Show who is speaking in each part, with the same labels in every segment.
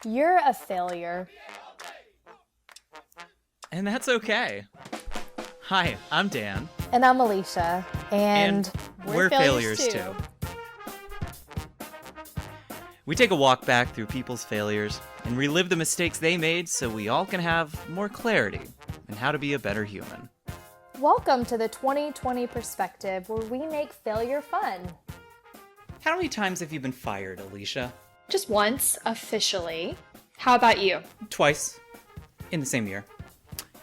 Speaker 1: You're a failure.
Speaker 2: And that's okay. Hi, I'm Dan.
Speaker 1: And I'm Alicia. And
Speaker 2: we're failures too. We take a walk back through people's failures and relive the mistakes they made so we all can have more clarity in how to be a better human.
Speaker 1: Welcome to the 2020 Perspective, where we make failure fun.
Speaker 2: How many times have you been fired, Alicia?
Speaker 3: Just once, officially. How about you?
Speaker 2: Twice. In the same year.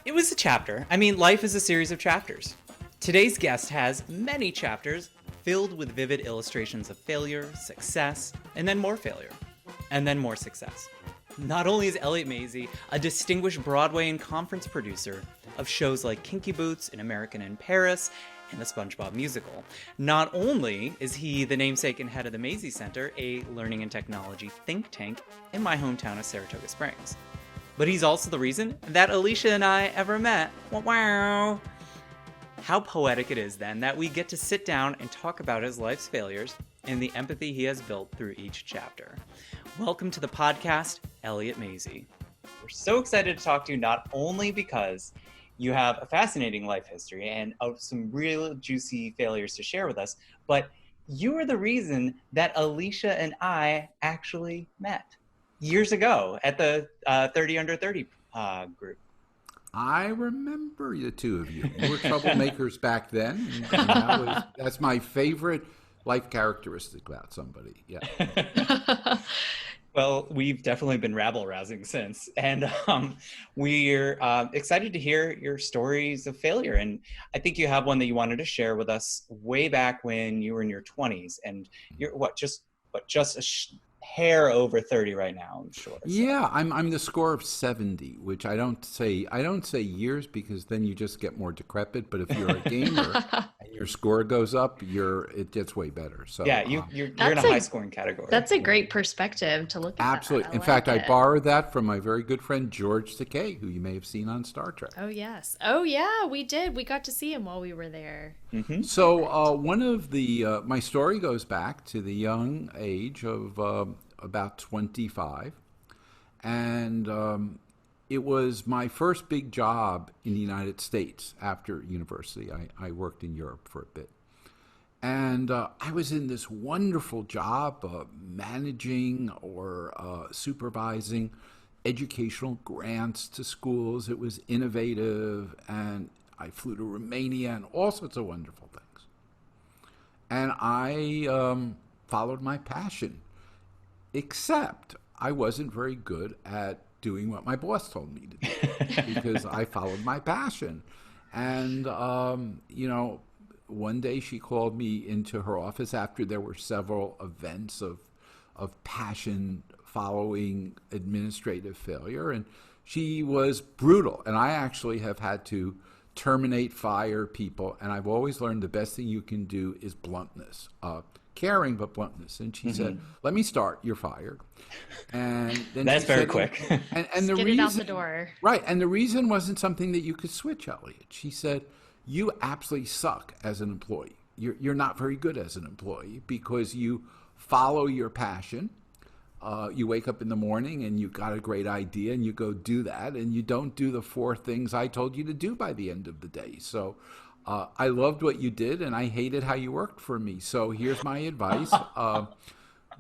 Speaker 2: It was a chapter. I mean, life is a series of chapters. Today's guest has many chapters filled with vivid illustrations of failure, success, and then more failure, and then more success. Not only is Elliott Masie a distinguished Broadway and conference producer of shows like Kinky Boots, An American in Paris, and the SpongeBob musical, not only is he the namesake and head of the MASIE Center, a learning and technology think tank in my hometown of Saratoga Springs, but he's also the reason that Alicia and I ever met. Wow. How poetic it is then that we get to sit down and talk about his life's failures and the empathy he has built through each chapter. Welcome to the podcast, Elliott Masie. We're so excited to talk to you, not only because you have a fascinating life history and some real juicy failures to share with us, but you are the reason that Alicia and I actually met years ago at the 30 Under 30 group.
Speaker 4: I remember the two of you. You were troublemakers back then, and that's my favorite life characteristic about somebody. Yeah.
Speaker 2: Well, we've definitely been rabble-rousing since, and we're excited to hear your stories of failure. And I think you have one that you wanted to share with us way back when you were in your 20s, and you're just a hair over 30 right now, I'm sure. So.
Speaker 4: Yeah, I'm the score of 70, which I don't say years because then you just get more decrepit. But if you're a gamer and your score goes up, it gets way better. So
Speaker 2: yeah, you're in a high scoring category.
Speaker 3: That's a great perspective to look at.
Speaker 4: Absolutely. In fact, I borrowed that from my very good friend George Takei, who you may have seen on Star Trek.
Speaker 3: Oh yes. Oh yeah, we did. We got to see him while we were there.
Speaker 4: Mm-hmm. So one of the my story goes back to the young age of about 25, and it was my first big job in the United States after university. I worked in Europe for a bit, and I was in this wonderful job managing or supervising educational grants to schools. It was innovative, and I flew to Romania and all sorts of wonderful things. And I followed my passion, except I wasn't very good at doing what my boss told me to do because I followed my passion. And, one day she called me into her office after there were several events of passion following administrative failure. And she was brutal. And I actually have had to terminate, fire people. And I've always learned the best thing you can do is bluntness. Caring but bluntness. And she said, "Let me start, you're fired." And then
Speaker 2: that's very
Speaker 4: said,
Speaker 2: quick.
Speaker 4: And the
Speaker 3: Get
Speaker 4: reason,
Speaker 3: it out the door.
Speaker 4: Right, and the reason wasn't something that you could switch, Elliott. She said, "You absolutely suck as an employee. You're not very good as an employee because you follow your passion. You wake up in the morning and you got a great idea and you go do that, and you don't do the 4 things I told you to do by the end of the day. So I loved what you did, and I hated how you worked for me. So here's my advice.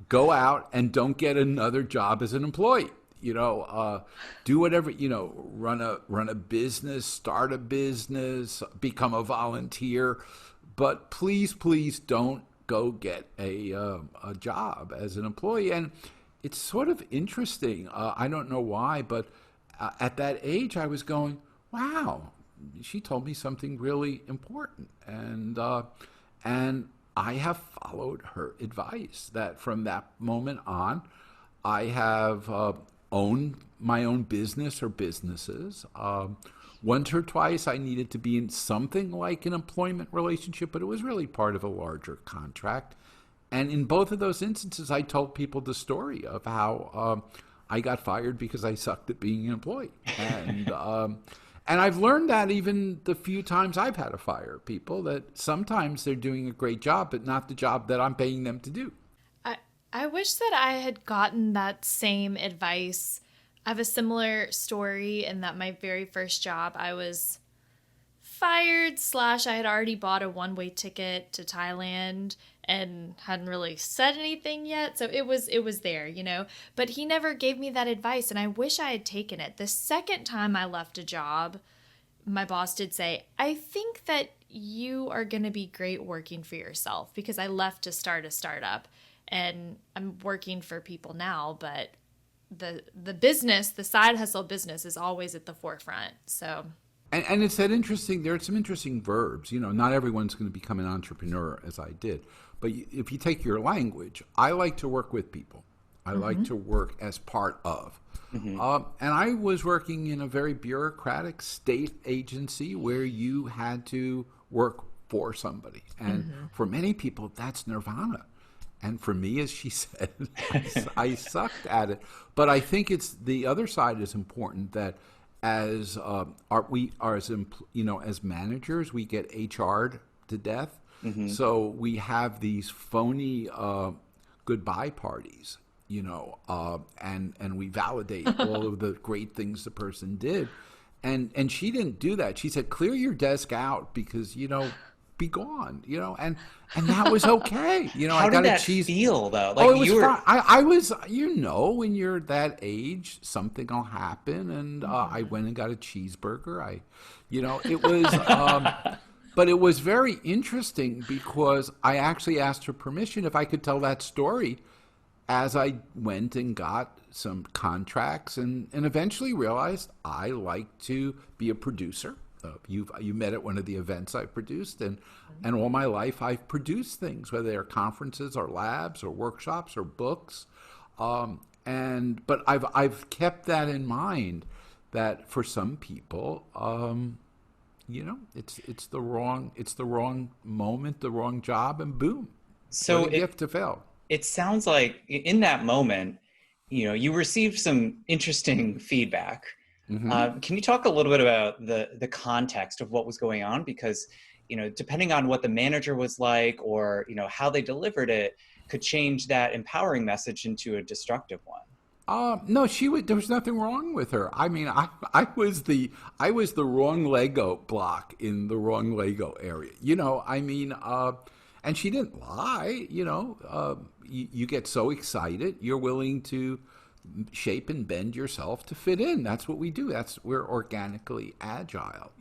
Speaker 4: Go out and don't get another job as an employee. Do whatever, run a business, start a business, become a volunteer. But please don't go get a job as an employee." And it's sort of interesting. I don't know why, but at that age I was going, wow, she told me something really important, and I have followed her advice. That from that moment on, I have owned my own business or businesses. Once or twice, I needed to be in something like an employment relationship, but it was really part of a larger contract. And in both of those instances, I told people the story of how I got fired because I sucked at being an employee, and I've learned that even the few times I've had to fire people, that sometimes they're doing a great job, but not the job that I'm paying them to do.
Speaker 3: I wish that I had gotten that same advice. I have a similar story in that my very first job, I was fired / I had already bought a one-way ticket to Thailand and hadn't really said anything yet. So it was there, you know. But he never gave me that advice, and I wish I had taken it. The second time I left a job, my boss did say, I think that you are going to be great working for yourself, because I left to start a startup and I'm working for people now, but the business, the side hustle business is always at the forefront. So
Speaker 4: And it's that interesting, there are some interesting verbs. You know, not everyone's going to become an entrepreneur as I did. But if you take your language, I like to work with people. I like to work as part of. And I was working in a very bureaucratic state agency where you had to work for somebody. And for many people, that's nirvana. And for me, as she said, I sucked at it. But I think it's the other side is important, that as as managers, we get HR'd to death. So we have these phony goodbye parties, and we validate all of the great things the person did. And she didn't do that. She said, clear your desk out because, be gone, and that was okay.
Speaker 2: How
Speaker 4: I got
Speaker 2: did that
Speaker 4: a cheese.
Speaker 2: feel though?
Speaker 4: Like, it was fine. I was, when you're that age, something will happen. And I went and got a cheeseburger. It was, but it was very interesting because I actually asked her permission if I could tell that story as I went and got some contracts and eventually realized I like to be a producer. You met at one of the events I produced, and all my life I've produced things, whether they're conferences or labs or workshops or books, but I've kept that in mind, that for some people, it's the wrong moment, the wrong job, and boom,
Speaker 2: so
Speaker 4: what a gift to fail.
Speaker 2: It sounds like in that moment, you received some interesting feedback. Can you talk a little bit about the context of what was going on? Because, depending on what the manager was like or, how they delivered it could change that empowering message into a destructive one.
Speaker 4: No, there was nothing wrong with her. I mean, I was the wrong Lego block in the wrong Lego area. And she didn't lie, you get so excited, you're willing to shape and bend yourself to fit in. That's what we do. We're organically agile.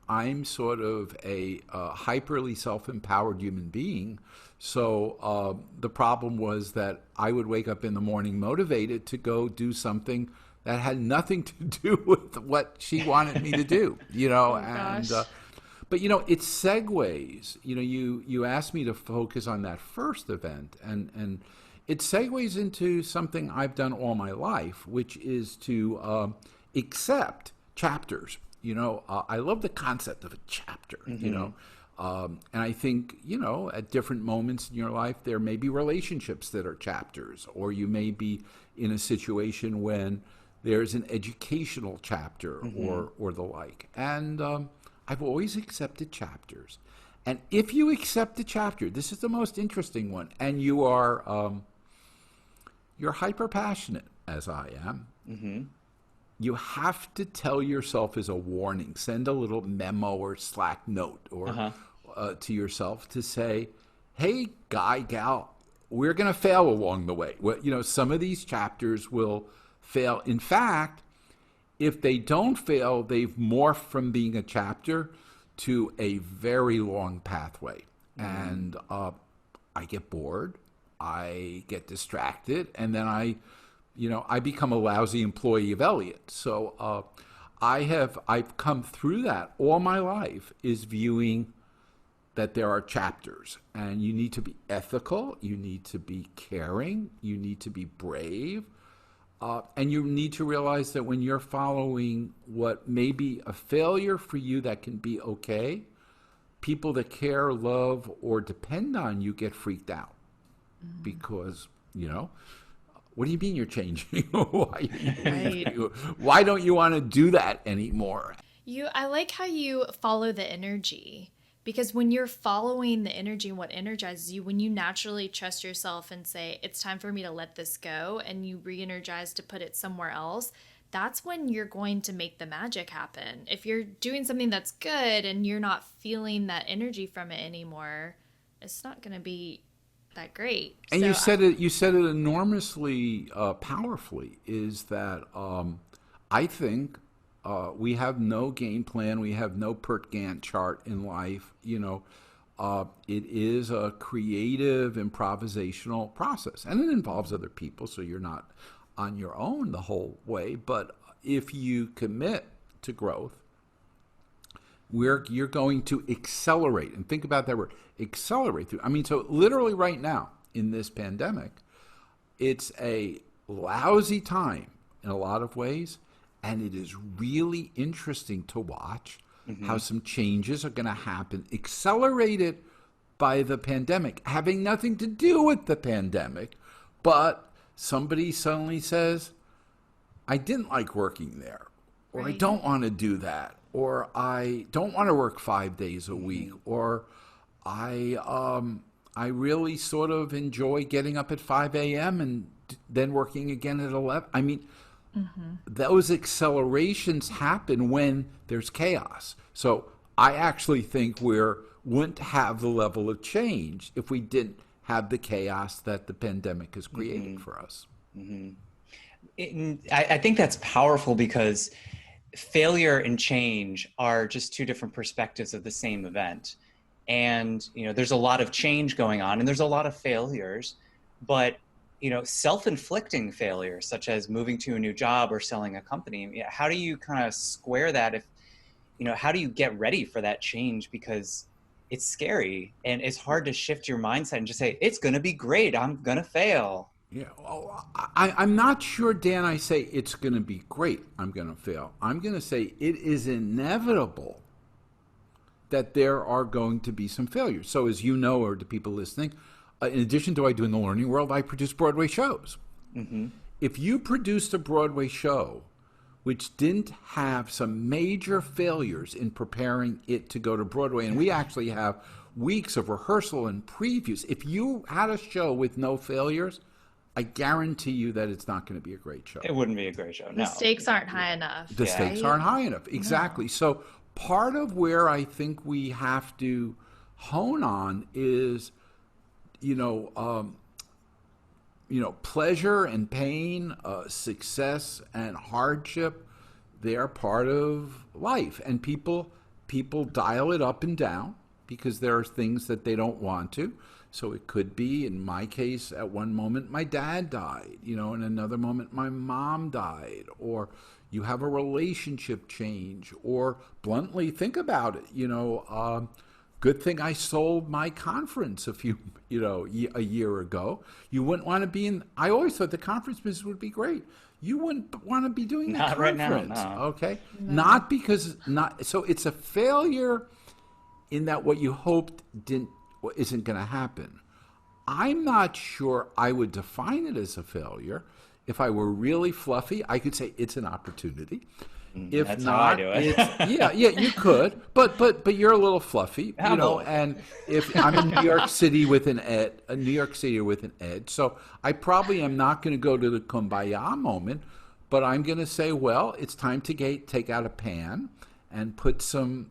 Speaker 4: I'm sort of a hyperly self-empowered human being. So the problem was that I would wake up in the morning motivated to go do something that had nothing to do with what she wanted me to do, but it segues. You asked me to focus on that first event, and it segues into something I've done all my life, which is to accept chapters. I love the concept of a chapter, and I think, at different moments in your life, there may be relationships that are chapters, or you may be in a situation when there's an educational chapter or the like. And I've always accepted chapters. And if you accept a chapter, this is the most interesting one, and you are you're hyper passionate, as I am, you have to tell yourself as a warning, send a little memo or Slack note or to yourself to say, hey, guy, gal, we're going to fail along the way. Well, some of these chapters will fail. In fact, if they don't fail, they've morphed from being a chapter to a very long pathway. And I get bored. I get distracted, and then I become a lousy employee of Elliott. So I've come through that all my life, is viewing that there are chapters, and you need to be ethical, you need to be caring, you need to be brave, and you need to realize that when you're following what may be a failure for you that can be okay, people that care, love, or depend on you get freaked out. Because, what do you mean you're changing? Why don't you want to do that anymore?
Speaker 3: I like how you follow the energy, Because when you're following the energy and what energizes you, when you naturally trust yourself and say, it's time for me to let this go, and you re-energize to put it somewhere else, that's when you're going to make the magic happen. If you're doing something that's good and you're not feeling that energy from it anymore, it's not going to be that great.
Speaker 4: And
Speaker 3: So
Speaker 4: you said it enormously powerfully, is that I think we have no game plan, we have no Pert Gantt chart in life. It is a creative, improvisational process, and it involves other people, so you're not on your own the whole way. But if you commit to growth, you're going to accelerate. And think about that word, accelerate through. I mean, so literally right now in this pandemic, it's a lousy time in a lot of ways, and it is really interesting to watch how some changes are going to happen, accelerated by the pandemic, having nothing to do with the pandemic, but somebody suddenly says, I didn't like working there, or I don't want to do that, or I don't want to work 5 days a week, or I really sort of enjoy getting up at 5 a.m. and then working again at 11. I mean, those accelerations happen when there's chaos. So I actually think wouldn't have the level of change if we didn't have the chaos that the pandemic has created for us.
Speaker 2: I think that's powerful, because failure and change are just two different perspectives of the same event. And, there's a lot of change going on and there's a lot of failures, but, self-inflicting failures, such as moving to a new job or selling a company, how do you kind of square that how do you get ready for that change? Because it's scary and it's hard to shift your mindset and just say, it's going to be great, I'm going to fail.
Speaker 4: Yeah, well, I'm not sure, Dan, I say it's going to be great, I'm going to fail. I'm going to say it is inevitable that there are going to be some failures. So as you know, or to people listening, in addition to what I do in the learning world, I produce Broadway shows. If you produced a Broadway show which didn't have some major failures in preparing it to go to Broadway, and we actually have weeks of rehearsal and previews, if you had a show with no failures, I guarantee you that it's not going to be a great show.
Speaker 2: It wouldn't be a great show.
Speaker 3: the stakes aren't high enough.
Speaker 4: The stakes aren't high enough. Exactly.
Speaker 3: No.
Speaker 4: So part of where I think we have to hone on is, pleasure and pain, success and hardship. They are part of life, and people dial it up and down because there are things that they don't want to. So it could be, in my case, at one moment my dad died, in another moment my mom died, or you have a relationship change, or bluntly, think about it, good thing I sold my conference a year ago. You wouldn't want to be in, I always thought the conference business would be great. You wouldn't want to be doing the
Speaker 2: Not
Speaker 4: conference.
Speaker 2: right now, no.
Speaker 4: Okay? No. So it's a failure in that what you hoped isn't going to happen. I'm not sure I would define it as a failure. If I were really fluffy, I could say it's an opportunity. If
Speaker 2: That's
Speaker 4: not,
Speaker 2: how I do it.
Speaker 4: yeah, you could, but you're a little fluffy, And if I'm in New York City with an Ed, so I probably am not going to go to the kumbaya moment, but I'm going to say, well, it's time to take out a pan and put some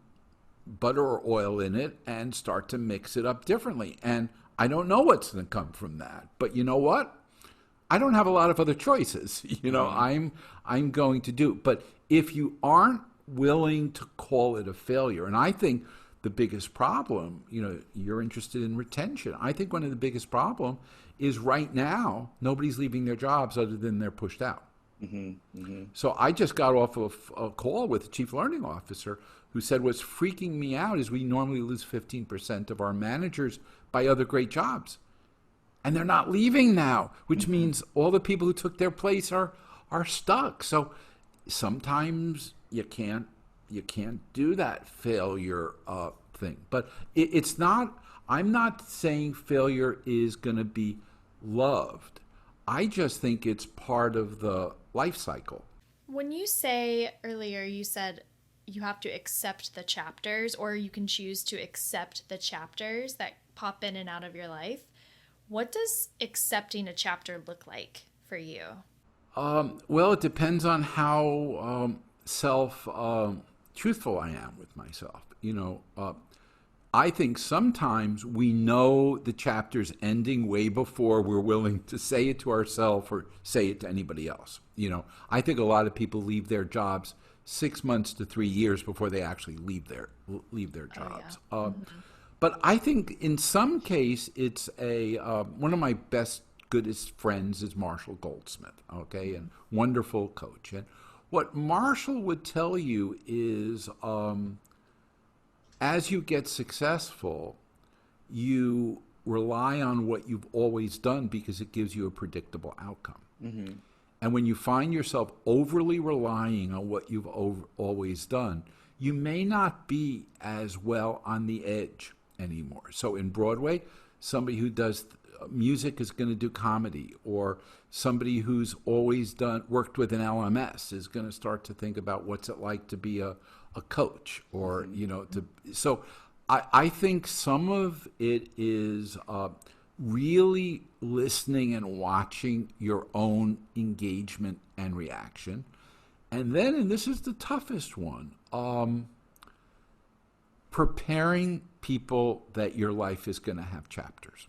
Speaker 4: butter or oil in it and start to mix it up differently. And I don't know what's going to come from that, but you know what? I don't have a lot of other choices. I'm going to do. But if you aren't willing to call it a failure, and I think the biggest problem, you're interested in retention. I think one of the biggest problem is right now, nobody's leaving their jobs other than they're pushed out. So I just got off of a call with the chief learning officer who said what's freaking me out is we normally lose 15% of our managers by other great jobs. And they're not leaving now, which means all the people who took their place are stuck. So sometimes you can't do that failure thing. But it's not, I'm not saying failure is going to be loved. I just think it's part of the life cycle.
Speaker 3: When you say earlier, you said you have to accept the chapters, or you can choose to accept the chapters that pop in and out of your life. What does accepting a chapter look like for you?
Speaker 4: Well, it depends on how truthful I am with myself. I think sometimes we know the chapter's ending way before we're willing to say it to ourselves or say it to anybody else. I think a lot of people leave their jobs 6 months to 3 years before they actually leave their jobs.
Speaker 3: Oh, yeah.
Speaker 4: But I think in some case it's one of my goodest friends is Marshall Goldsmith, okay, and wonderful coach. And what Marshall would tell you is, as you get successful, you rely on what you've always done because it gives you a predictable outcome. Mm-hmm. And when you find yourself overly relying on what you've always done, you may not be as well on the edge anymore. So in Broadway, somebody who does music is going to do comedy, or somebody who's always worked with an LMS is going to start to think about what's it like to be a coach, or so I think some of it is really listening and watching your own engagement and reaction, and then, and this is the toughest one, preparing people that your life is going to have chapters.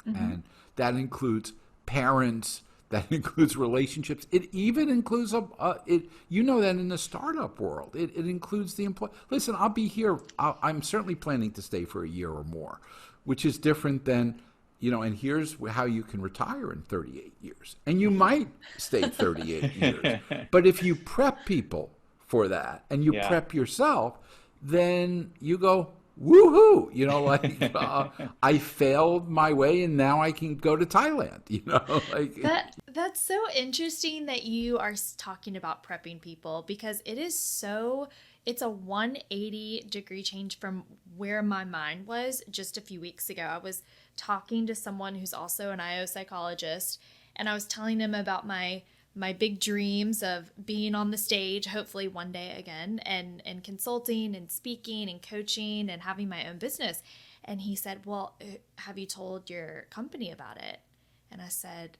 Speaker 4: Mm-hmm. And that includes parents, that includes relationships. It even includes, that in the startup world, it includes the employee. Listen, I'll be here. I'm certainly planning to stay for a year or more, which is different than, and here's how you can retire in 38 years. And you might stay 38 years. But if you prep people for that and you prep yourself, then you go, woohoo! I failed my way and now I can go to Thailand.
Speaker 3: That's so interesting that you are talking about prepping people, because it's a 180-degree change from where my mind was just a few weeks ago. I was talking to someone who's also an IO psychologist, and I was telling him about my big dreams of being on the stage, hopefully one day again, and consulting and speaking and coaching and having my own business. And he said, well, have you told your company about it? And I said,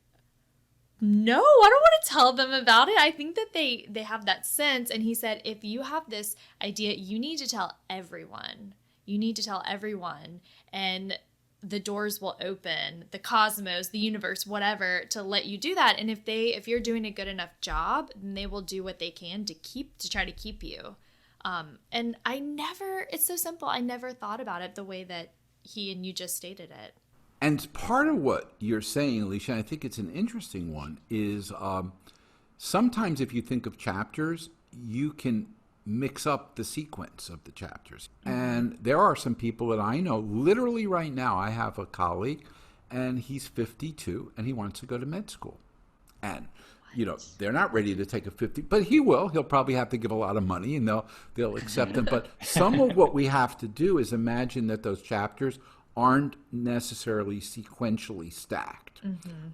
Speaker 3: no, I don't want to tell them about it. I think that they have that sense. And he said, if you have this idea, you need to tell everyone. You need to tell everyone. And the doors will open, the cosmos, the universe, whatever, to let you do that. And if you're doing a good enough job, then they will do what they can to try to keep you. And it's so simple. I never thought about it the way that he and you just stated it.
Speaker 4: And part of what you're saying, Alicia, and I think it's an interesting one, is sometimes if you think of chapters, you can mix up the sequence of the chapters. And there are some people that I know, literally right now, I have a colleague, and he's 52, and he wants to go to med school. And, they're not ready to take a 50, but he will. He'll probably have to give a lot of money, and they'll accept him. But some of what we have to do is imagine that those chapters aren't necessarily sequentially stacked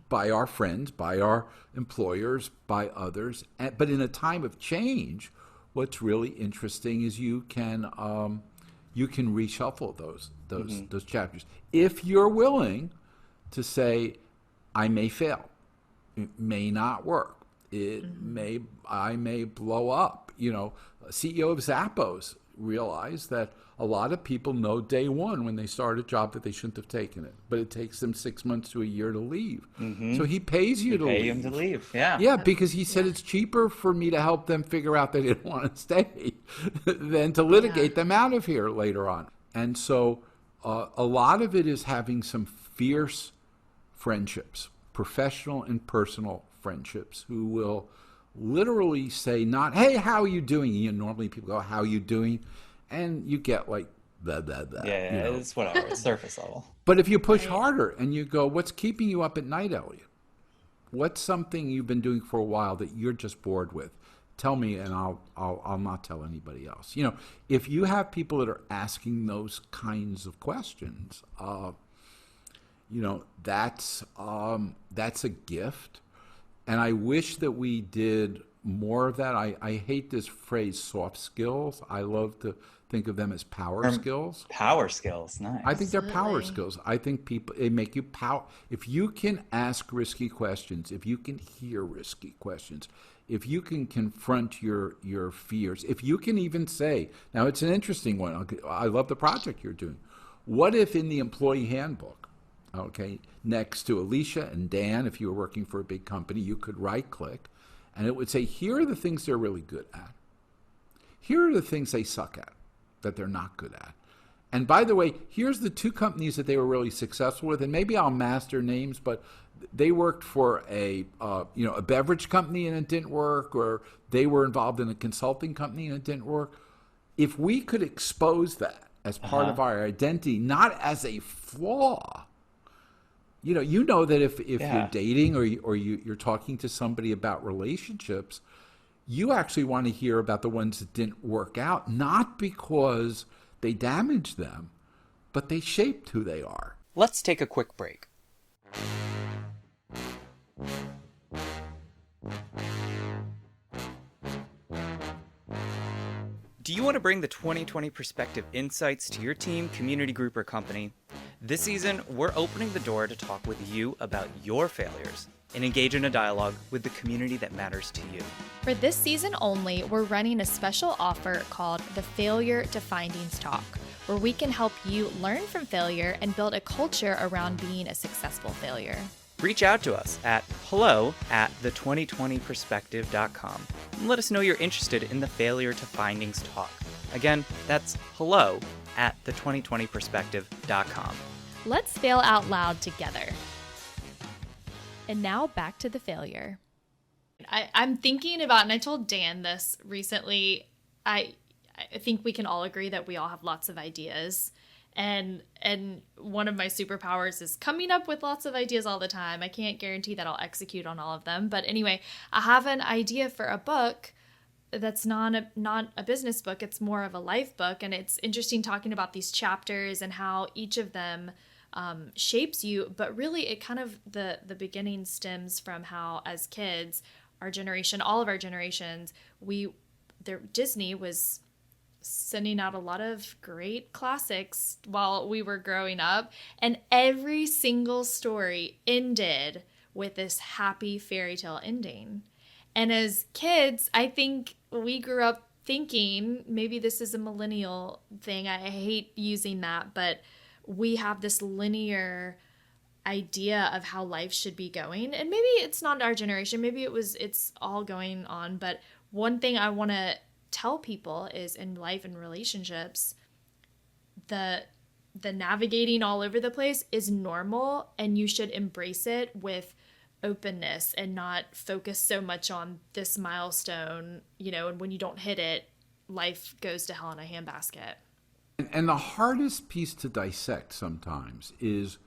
Speaker 4: by our friends, by our employers, by others. But in a time of change, what's really interesting is you can reshuffle those chapters if you're willing to say, I may fail, it may not work, I may blow up. CEO of Zappos realized that a lot of people know day one when they start a job that they shouldn't have taken it, but it takes them 6 months to a year to leave. Mm-hmm. So he pays you to leave.
Speaker 2: Pay him to leave, yeah.
Speaker 4: Yeah, because he said it's cheaper for me to help them figure out they didn't want to stay than to litigate them out of here later on. And so a lot of it is having some fierce friendships, professional and personal friendships, who will literally say not, hey, how are you doing? Normally people go, how are you doing? And you get like, blah, blah, blah.
Speaker 2: Yeah, it's whatever. It's surface level.
Speaker 4: But if you push harder and you go, what's keeping you up at night, Elliott? What's something you've been doing for a while that you're just bored with? Tell me, and I'll not tell anybody else. If you have people that are asking those kinds of questions, that's a gift. And I wish that we did more of that. I hate this phrase soft skills. I love to think of them as power skills.
Speaker 2: Power skills, nice.
Speaker 4: I think they're power
Speaker 3: Absolutely.
Speaker 4: skills. I think they make you power. If you can ask risky questions, if you can hear risky questions, if you can confront your fears, if you can even say, now it's an interesting one. I love the project you're doing. What if in the employee handbook, okay, next to Alicia and Dan, if you were working for a big company, you could right-click, and it would say, here are the things they're really good at. Here are the things they suck at, that they're not good at. And by the way, here's the 2 companies that they were really successful with, and maybe I'll master names, but they worked for a beverage company and it didn't work, or they were involved in a consulting company and it didn't work. If we could expose that as part of our identity, not as a flaw, you know that if you're dating or you're talking to somebody about relationships, you actually want to hear about the ones that didn't work out, not because they damaged them, but they shaped who they are.
Speaker 2: Let's take a quick break. Do you want to bring the 2020 perspective insights to your team, community group, or company? This season, we're opening the door to talk with you about your failures and engage in a dialogue with the community that matters to you.
Speaker 1: For this season only, we're running a special offer called the Failure to Findings Talk, where we can help you learn from failure and build a culture around being a successful failure.
Speaker 2: Reach out to us at hello@the2020perspective.com and let us know you're interested in the Failure to Findings Talk. Again, that's hello@the2020perspective.com.
Speaker 1: Let's fail out loud together. And now back to the failure.
Speaker 3: I'm thinking about, and I told Dan this recently, I think we can all agree that we all have lots of ideas. And one of my superpowers is coming up with lots of ideas all the time. I can't guarantee that I'll execute on all of them. But anyway, I have an idea for a book that's not a business book. It's more of a life book. And it's interesting talking about these chapters and how each of them shapes you. But really, it kind of, the beginning stems from how, as kids, our generation, all of our generations, Disney was sending out a lot of great classics while we were growing up, and every single story ended with this happy fairy tale ending. And as kids, I think we grew up thinking, maybe this is a millennial thing, I hate using that, but we have this linear idea of how life should be going. And maybe it's not our generation, maybe it's all going on, but one thing I want to tell people is, in life and relationships, the navigating all over the place is normal, and you should embrace it with openness and not focus so much on this milestone, and when you don't hit it, life goes to hell in a handbasket.
Speaker 4: And the hardest piece to dissect sometimes is,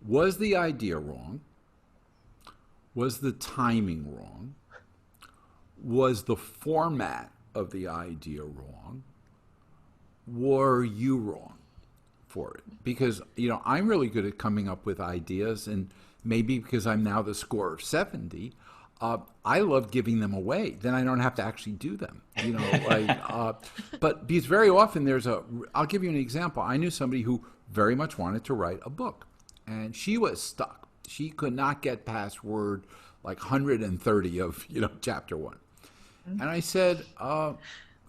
Speaker 4: was the idea wrong? Was the timing wrong? Was the format of the idea wrong? Were you wrong for it? Because, I'm really good at coming up with ideas, and maybe because I'm now the score of 70, I love giving them away. Then I don't have to actually do them, but because very often I'll give you an example. I knew somebody who very much wanted to write a book, and she was stuck. She could not get past word like 130 of, chapter 1. And I said,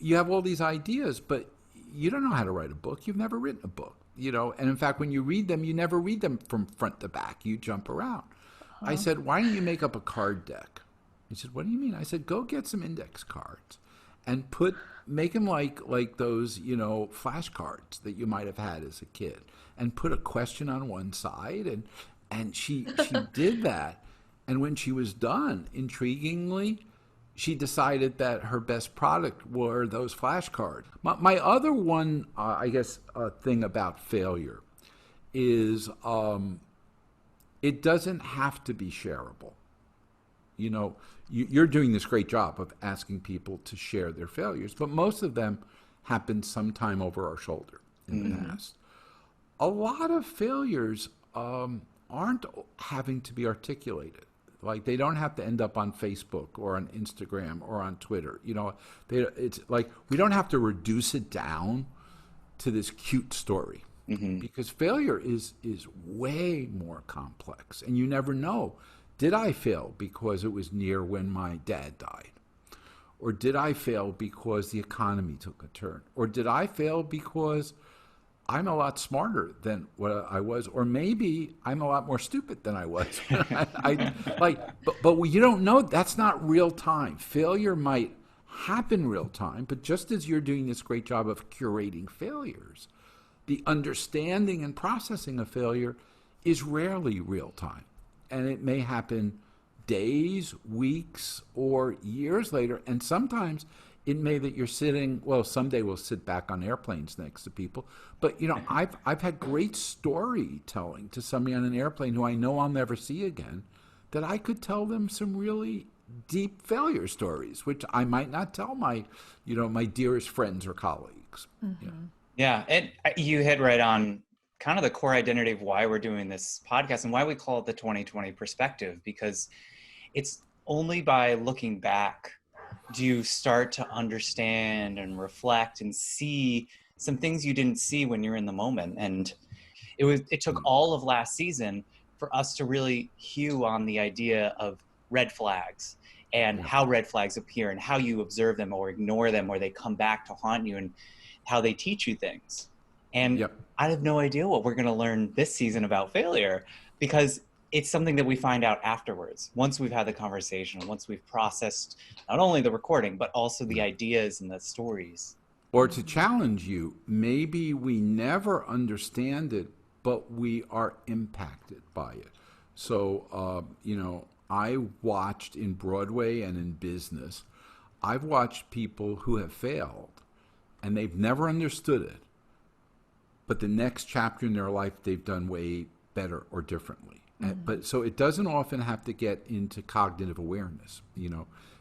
Speaker 4: you have all these ideas, but you don't know how to write a book. You've never written a book, and in fact, when you read them, you never read them from front to back. You jump around. I said, why don't you make up a card deck? He said, what do you mean? I said, go get some index cards and make them like those, flashcards that you might have had as a kid, and put a question on one side. And she did that. And when she was done, intriguingly, she decided that her best product were those flashcards. My other one, thing about failure is it doesn't have to be shareable. You're doing this great job of asking people to share their failures, but most of them happened sometime over our shoulder in the past. A lot of failures aren't having to be articulated. Like, they don't have to end up on Facebook or on Instagram or on Twitter. It's like, we don't have to reduce it down to this cute story, because failure is way more complex, and you never know. Did I fail because it was near when my dad died? Or did I fail because the economy took a turn? Or did I fail because I'm a lot smarter than what I was? Or maybe I'm a lot more stupid than I was. But you don't know. That's not real time. Failure might happen real time, but just as you're doing this great job of curating failures, the understanding and processing of failure is rarely real time. And it may happen days, weeks, or years later. And sometimes it may that you're sitting, well, someday we'll sit back on airplanes next to people. But, I've had great storytelling to somebody on an airplane who I know I'll never see again, that I could tell them some really deep failure stories, which I might not tell my dearest friends or colleagues.
Speaker 2: Yeah, and you hit right on kind of the core identity of why we're doing this podcast and why we call it the 2020 perspective, because it's only by looking back do you start to understand and reflect and see some things you didn't see when you're in the moment. And it took all of last season for us to really hew on the idea of red flags and how red flags appear and how you observe them or ignore them, or they come back to haunt you, and how they teach you things. And I have no idea what we're going to learn this season about failure, because it's something that we find out afterwards, once we've had the conversation, once we've processed not only the recording, but also the ideas and the stories.
Speaker 4: Or to challenge you, maybe we never understand it, but we are impacted by it. So, I watched in Broadway and in business, I've watched people who have failed and they've never understood it, but the next chapter in their life, they've done way better or differently. But so it doesn't often have to get into cognitive awareness,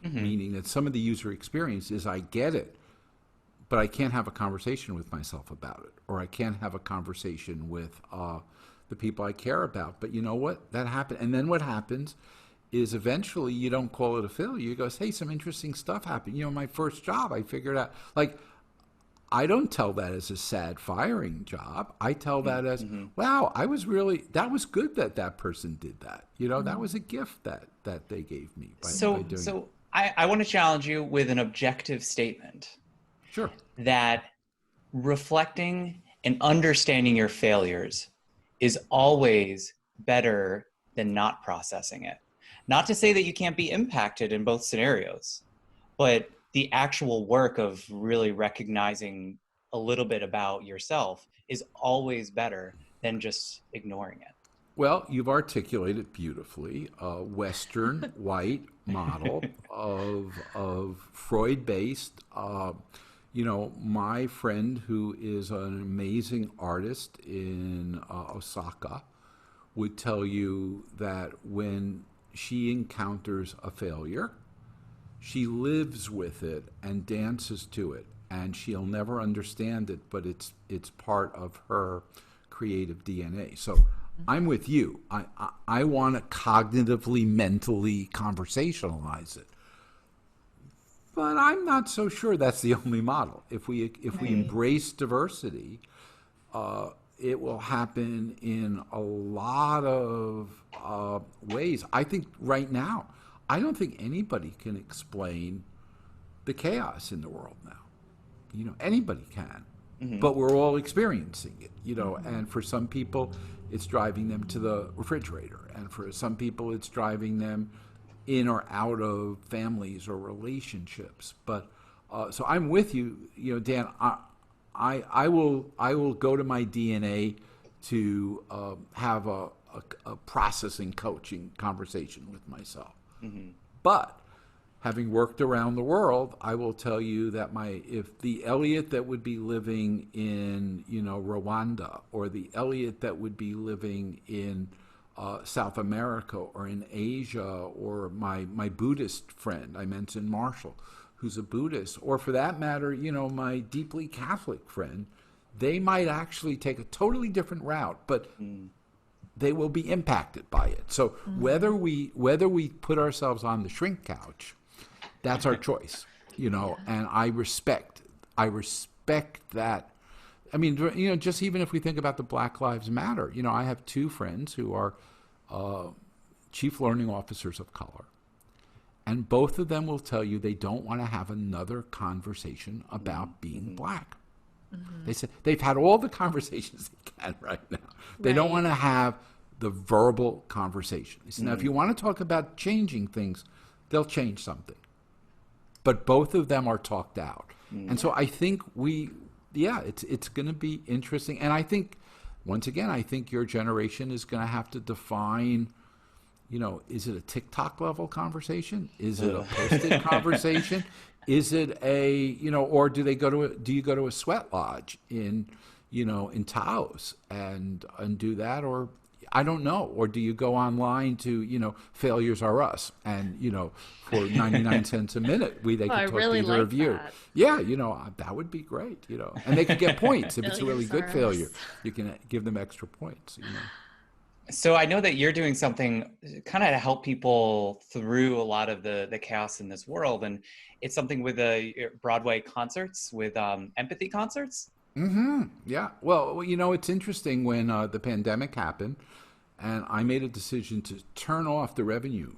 Speaker 4: meaning that some of the user experience is I get it, but I can't have a conversation with myself about it, or I can't have a conversation with the people I care about. But you know what? That happened. And then what happens is eventually you don't call it a failure. You go, hey, some interesting stuff happened. My first job, I figured out, I don't tell that as a sad firing job. I tell that as, wow, that was good that person did that. That was a gift that they gave me by doing it.
Speaker 2: I want to challenge you with an objective statement.
Speaker 4: Sure.
Speaker 2: That reflecting and understanding your failures is always better than not processing it. Not to say that you can't be impacted in both scenarios, but the actual work of really recognizing a little bit about yourself is always better than just ignoring it.
Speaker 4: Well, you've articulated beautifully a Western white model of Freud-based. My friend, who is an amazing artist in Osaka, would tell you that when she encounters a failure, she lives with it and dances to it, and she'll never understand it, but it's part of her creative DNA. So I'm with you. I want to cognitively, mentally conversationalize it, but I'm not so sure that's the only model. If we embrace diversity, it will happen in a lot of ways. I think right now, I don't think anybody can explain the chaos in the world now. Anybody can, but we're all experiencing it, and for some people it's driving them to the refrigerator, and for some people it's driving them in or out of families or relationships. But so I'm with you, Dan. I will go to my DNA to have a processing coaching conversation with myself. But having worked around the world, I will tell you that if the Elliott that would be living in Rwanda, or the Elliott that would be living in South America or in Asia, or my Buddhist friend, I mentioned Marshall, who's a Buddhist, or for that matter, my deeply Catholic friend, they might actually take a totally different route, but they will be impacted by it. So whether we put ourselves on the shrink couch, that's our choice, and I respect that. I mean, just even if we think about the Black Lives Matter, I have two friends who are chief learning officers of color, and both of them will tell you they don't want to have another conversation about being black. They said they've had all the conversations they can right now. They don't want to have the verbal conversation. They said, now, if you want to talk about changing things, they'll change something. But both of them are talked out. And so I think it's going to be interesting. And I think, once again, I think your generation is going to have to define, is it a TikTok level conversation? Is it a posted conversation? Is it or do you go to a sweat lodge in Taos and do that? Or I don't know. Or do you go online to, Failures Are Us and, for 99 cents a minute, they could talk
Speaker 3: really
Speaker 4: to either of you.
Speaker 3: That.
Speaker 4: Yeah, that would be great, and they could get points. If it's a really good failure, you can give them extra points,
Speaker 2: So I know that you're doing something kind of to help people through a lot of the chaos in this world. And it's something with the Broadway concerts, with empathy concerts.
Speaker 4: Yeah. Well, it's interesting when the pandemic happened and I made a decision to turn off the revenue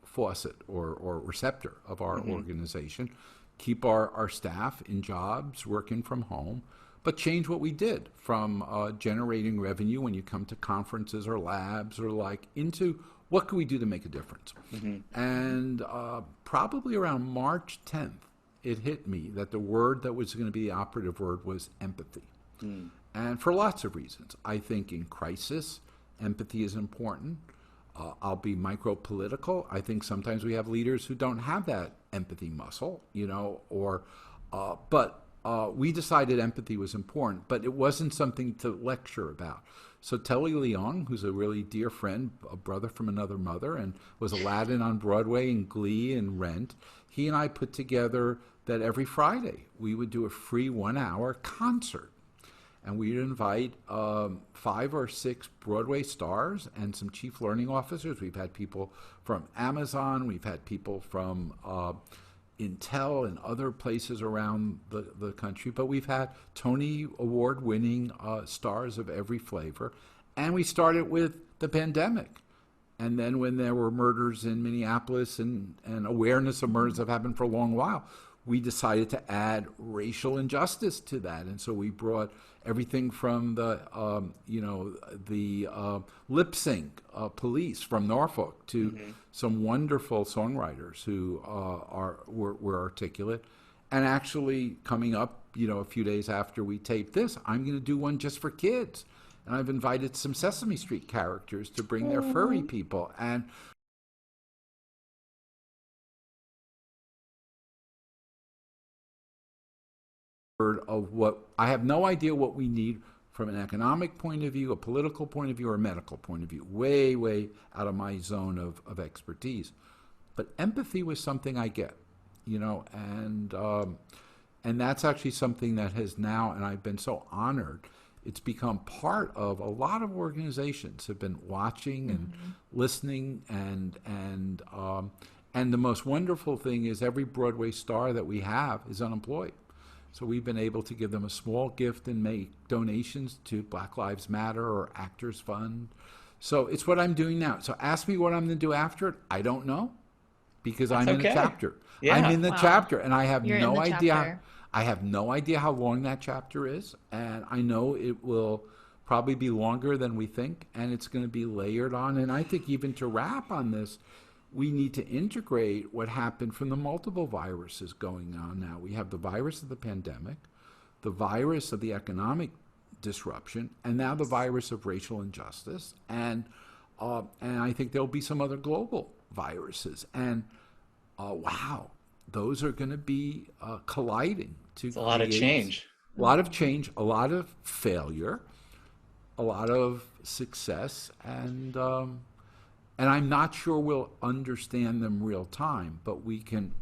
Speaker 4: faucet or receptor of our organization, keep our staff in jobs, working from home, but change what we did from generating revenue when you come to conferences or labs or into what can we do to make a difference. And probably around March 10th, it hit me that the word that was going to be the operative word was empathy. And for lots of reasons. I think in crisis, empathy is important. I'll be micro-political. I think sometimes we have leaders who don't have that empathy muscle, but we decided empathy was important, but it wasn't something to lecture about. So Telly Leong, who's a really dear friend, a brother from another mother, and was Aladdin on Broadway and Glee and Rent, he and I put together that every Friday we would do a free 1-hour concert. And we'd invite 5 or 6 Broadway stars and some chief learning officers. We've had people from Amazon. We've had people from Intel and other places around the country. But we've had Tony Award-winning stars of every flavor. And we started with the pandemic. And then when there were murders in Minneapolis and awareness of murders that have happened for a long while, we decided to add racial injustice to that. And so we brought everything from the lip sync police from Norfolk to some wonderful songwriters who were articulate. And actually coming up, a few days after we taped this, I'm going to do one just for kids. And I've invited some Sesame Street characters to bring their furry people. And of what I have no idea what we need from an economic point of view, a political point of view, or a medical point of view. Way, way out of my zone of expertise. But empathy was something I get, and that's actually something that has now, and I've been so honored, it's become part of a lot of organizations have been watching and listening, and the most wonderful thing is every Broadway star that we have is unemployed. So we've been able to give them a small gift and make donations to Black Lives Matter or Actors Fund. So it's what I'm doing now. So ask me what I'm going to do after it. I don't know, because I'm in a chapter. Yeah. I'm in the chapter, and I have no idea. I have no idea how long that chapter is, and I know it will probably be longer than we think, and it's going to be layered on. And I think even to wrap on this, we need to integrate what happened from the multiple viruses going on now. We have the virus of the pandemic, the virus of the economic disruption, and now the virus of racial injustice. And I think there'll be some other global viruses. And wow, those are going to be colliding to
Speaker 2: it's a lot of change.
Speaker 4: A lot of change, a lot of failure, a lot of success, and I'm not sure we'll understand them real time, but we can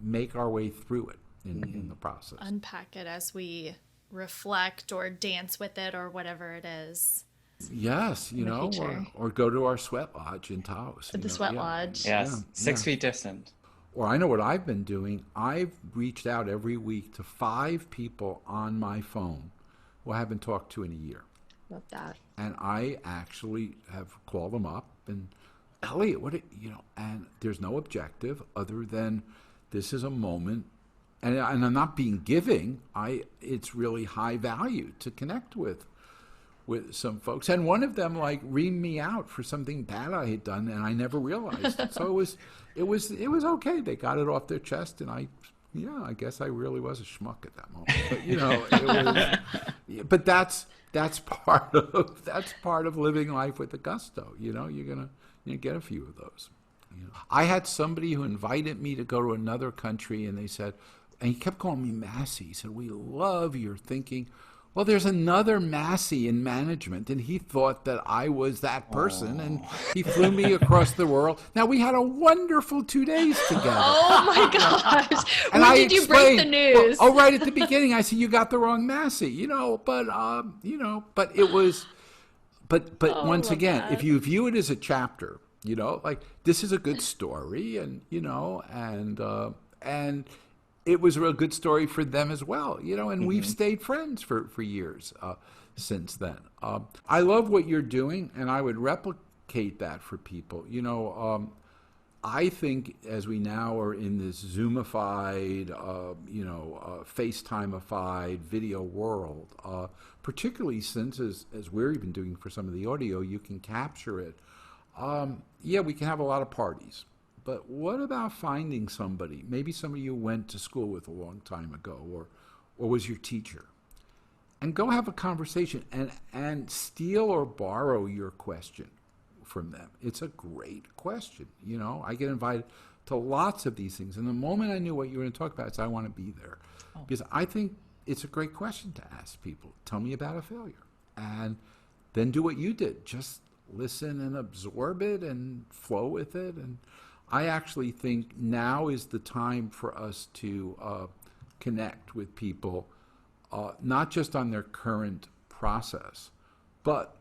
Speaker 4: make our way through it in the process.
Speaker 3: Unpack it as we reflect or dance with it or whatever it is.
Speaker 4: Yes,
Speaker 3: in the future.
Speaker 4: or go to our sweat lodge in Taos.
Speaker 3: The sweat lodge.
Speaker 2: Yes,
Speaker 4: Yeah,
Speaker 2: 6 feet distant.
Speaker 4: Or I know what I've been doing. I've reached out every week to 5 people on my phone who I haven't talked to in a year.
Speaker 3: Love that.
Speaker 4: And I actually have called them up and, Elliott, and there's no objective other than this is a moment, and I'm not being giving. It's really high value to connect with some folks, and one of them reamed me out for something bad I had done, and I never realized it. So it was okay. They got it off their chest, and I guess I really was a schmuck at that moment. But it was. But that's part of living life with a gusto. You're gonna get a few of those. I had somebody who invited me to go to another country, and they said, and he kept calling me Masie. He said, "We love your thinking." Well, there's another Masie in management, and he thought that I was that person, and he flew me across the world. Now, we had a wonderful 2 days together.
Speaker 3: Oh, my gosh.
Speaker 4: And
Speaker 3: When did you break the news?
Speaker 4: Right at the beginning, I said, you got the wrong Masie, but it was, but once again, if you view it as a chapter, this is a good story, and it was a real good story for them as well, and we've stayed friends for years since then. I love what you're doing, and I would replicate that for people. I think as we now are in this Zoomified, FaceTimeified video world, particularly since, as we're even doing for some of the audio, you can capture it. We can have a lot of parties. But what about finding somebody, maybe somebody you went to school with a long time ago, or was your teacher, and go have a conversation and steal or borrow your question from them? It's a great question. I get invited to lots of these things. And the moment I knew what you were going to talk about, I want to be there. Because I think it's a great question to ask people. Tell me about a failure. And then do what you did. Just listen and absorb it and flow with it. And I actually think now is the time for us to connect with people, not just on their current process, but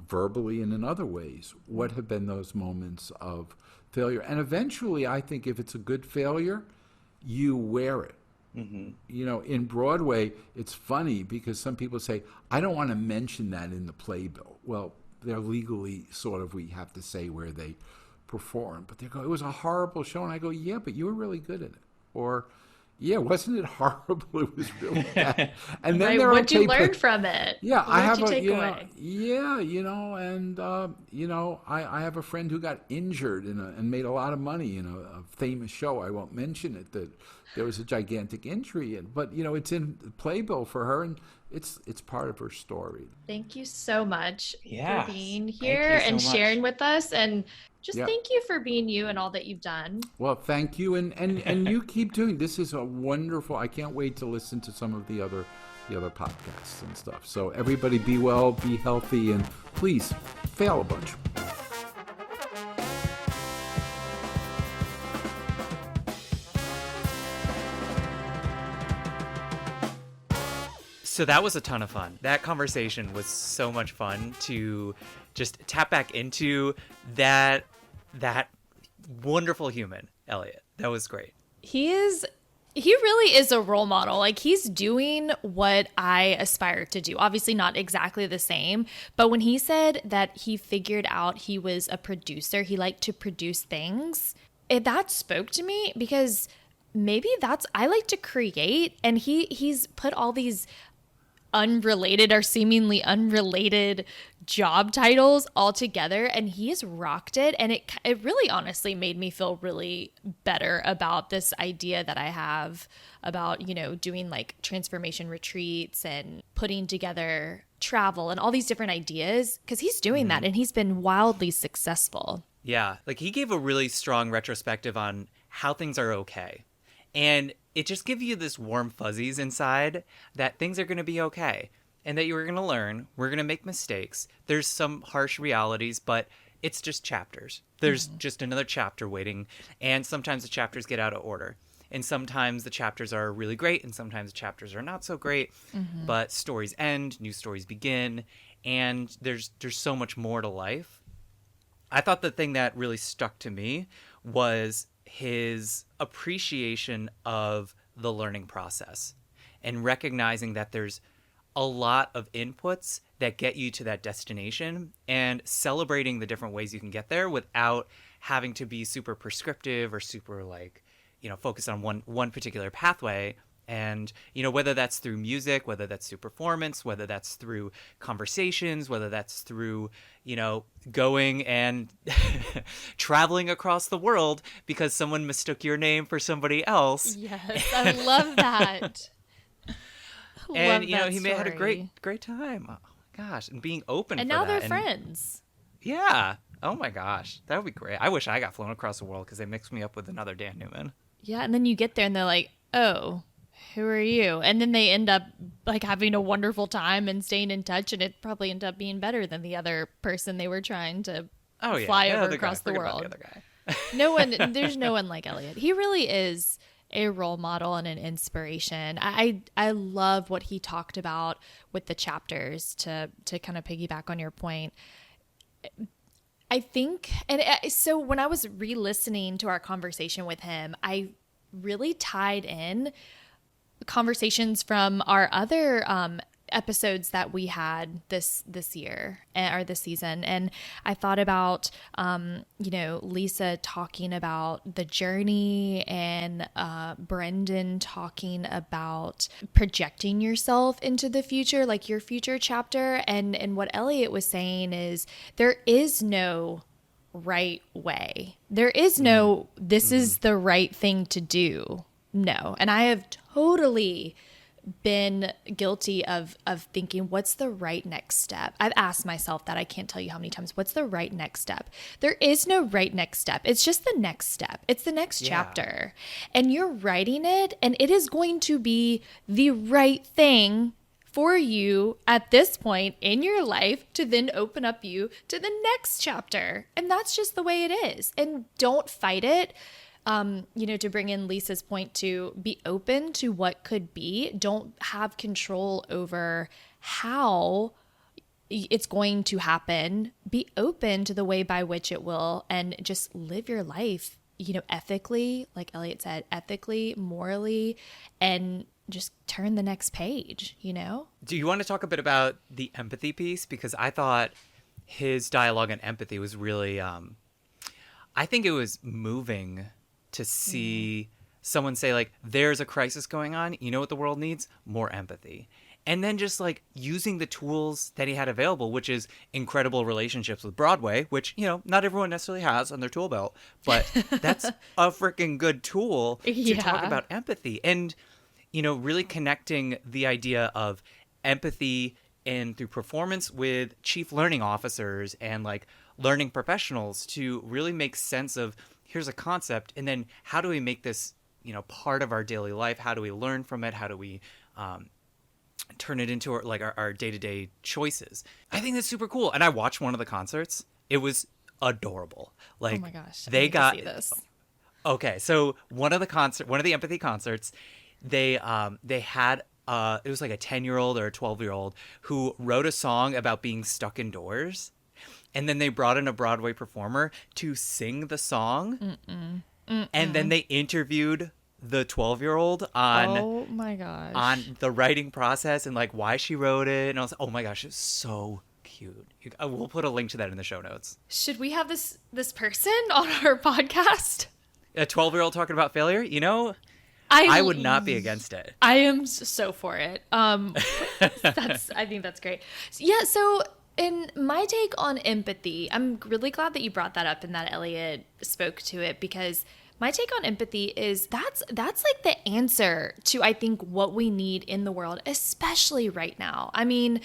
Speaker 4: verbally and in other ways. What have been those moments of failure? And eventually, I think if it's a good failure, you wear it. Mm-hmm. In Broadway, it's funny because some people say, I don't want to mention that in the playbill. Well, they're legally we have to say where they perform, but they go, it was a horrible show, and I go, yeah, but you were really good at it. Or, yeah, wasn't it horrible? It was really bad. And then they're
Speaker 3: what you learn from it?
Speaker 4: Yeah,
Speaker 3: I have a
Speaker 4: I have a friend who got injured and made a lot of money in a famous show. I won't mention it. That there was a gigantic injury, but it's in the playbill for her, and it's part of her story.
Speaker 3: Thank you so much
Speaker 2: for
Speaker 3: being here and sharing with us, and just thank you for being you and all that you've done.
Speaker 4: Well, thank you, and you keep doing this. Is a wonderful. I can't wait to listen to some of the other podcasts and stuff. So everybody, be well, be healthy, and please fail a bunch.
Speaker 2: So that was a ton of fun. That conversation was so much fun to just tap back into that wonderful human, Elliott. That was great.
Speaker 3: He really is a role model. He's doing what I aspire to do. Obviously not exactly the same, but when he said that he figured out he was a producer, he liked to produce things, that spoke to me, because maybe I like to create, and he's put all these unrelated or seemingly unrelated job titles all together, and he has rocked it, and it really honestly made me feel really better about this idea that I have about doing transformation retreats and putting together travel and all these different ideas, because he's doing that, and he's been wildly successful.
Speaker 2: Yeah, he gave a really strong retrospective on how things are okay. And it just gives you this warm fuzzies inside that things are going to be okay, and that you're going to learn. We're going to make mistakes. There's some harsh realities, but it's just chapters. There's just another chapter waiting, and sometimes the chapters get out of order. And sometimes the chapters are really great, and sometimes the chapters are not so great. But stories end, new stories begin, and there's so much more to life. I thought the thing that really stuck to me was his appreciation of the learning process and recognizing that there's a lot of inputs that get you to that destination, and celebrating the different ways you can get there without having to be super prescriptive or super focused on one particular pathway. And, whether that's through music, whether that's through performance, whether that's through conversations, whether that's through, going and traveling across the world because someone mistook your name for somebody else.
Speaker 3: Yes, I love that.
Speaker 2: And, he may have had a great time. Oh, my gosh. And being open
Speaker 3: and
Speaker 2: for
Speaker 3: now
Speaker 2: that.
Speaker 3: they're friends.
Speaker 2: Yeah. Oh, my gosh. That would be great. I wish I got flown across the world because they mixed me up with another Dan Newman.
Speaker 3: Yeah, and then you get there and they're like, oh, who are you? And then they end up having a wonderful time and staying in touch, and it probably ended up being better than the other person they were trying to fly over across the world.
Speaker 2: The other guy.
Speaker 3: There's no one like Elliott. He really is a role model and an inspiration. I love what he talked about with the chapters, to kind of piggyback on your point. I think, so when I was re-listening to our conversation with him, I really tied in conversations from our other episodes that we had this year or this season. And I thought about, Lisa talking about the journey, and Brendan talking about projecting yourself into the future, like your future chapter. And what Elliott was saying is there is no right way. There is no, this is the right thing to do. No. And I have totally been guilty of thinking, what's the right next step? I've asked myself that. I can't tell you how many times. What's the right next step? There is no right next step. It's just the next step. It's the next chapter. And you're writing it, and it is going to be the right thing for you at this point in your life to then open up you to the next chapter. And that's just the way it is. And don't fight it. To bring in Lisa's point, to be open to what could be. Don't have control over how it's going to happen. Be open to the way by which it will, and just live your life, ethically, like Elliott said, ethically, morally, and just turn the next page,
Speaker 2: Do you want to talk a bit about the empathy piece? Because I thought his dialogue on empathy was really, I think it was moving to see someone say, there's a crisis going on. You know what the world needs? More empathy. And then just using the tools that he had available, which is incredible relationships with Broadway, which, not everyone necessarily has on their tool belt, but that's a freaking good tool to talk about empathy. And, really connecting the idea of empathy and through performance with chief learning officers and learning professionals to really make sense of, here's a concept, and then how do we make this, part of our daily life? How do we learn from it? How do we turn it into our day-to-day choices? I think that's super cool. And I watched one of the concerts. It was adorable.
Speaker 3: Oh my gosh.
Speaker 2: They got
Speaker 3: to see this.
Speaker 2: Okay, so one of the empathy concerts, they had it was a 10-year-old or a 12-year-old who wrote a song about being stuck indoors. And then they brought in a Broadway performer to sing the song. And then they interviewed the 12-year-old on,
Speaker 3: oh my gosh,
Speaker 2: on the writing process and why she wrote it. And I was like, oh my gosh, it's so cute. We'll put a link to that in the show notes.
Speaker 3: Should we have this person on our podcast?
Speaker 2: A 12-year-old talking about failure? I would not be against it.
Speaker 3: I am so for it. I think that's great. Yeah. So, in my take on empathy, I'm really glad that you brought that up and that Elliott spoke to it, because my take on empathy is that's the answer to, I think, what we need in the world, especially right now. I mean,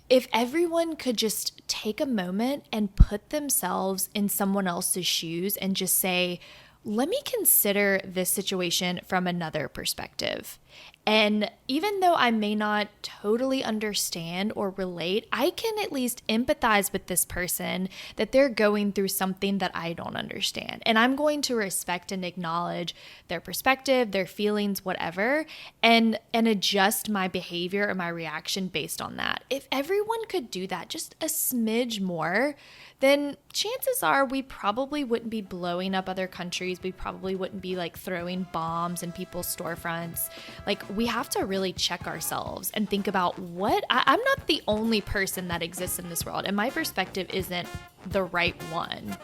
Speaker 3: if everyone could just take a moment and put themselves in someone else's shoes and just say,
Speaker 1: let me consider this situation from another perspective. And even though I may not totally understand or relate, I can at least empathize with this person that they're going through something that I don't understand. And I'm going to respect and acknowledge their perspective, their feelings, whatever, and adjust my behavior or my reaction based on that. If everyone could do that just a smidge more, then chances are we probably wouldn't be blowing up other countries. We probably wouldn't be like throwing bombs in people's storefronts. Like, we have to really check ourselves and think about I'm not the only person that exists in this world, and my perspective isn't the right one.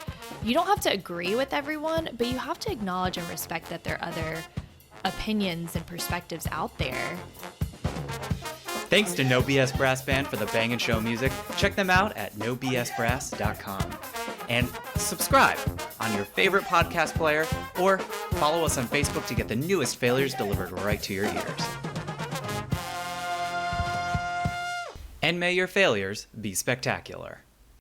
Speaker 1: You don't have to agree with everyone, but you have to acknowledge and respect that there are other opinions and perspectives out there.
Speaker 2: Thanks to No BS Brass Band for the Bang & Show music. Check them out at nobsbrass.com. And subscribe on your favorite podcast player, or follow us on Facebook to get the newest failures delivered right to your ears. And may your failures be spectacular.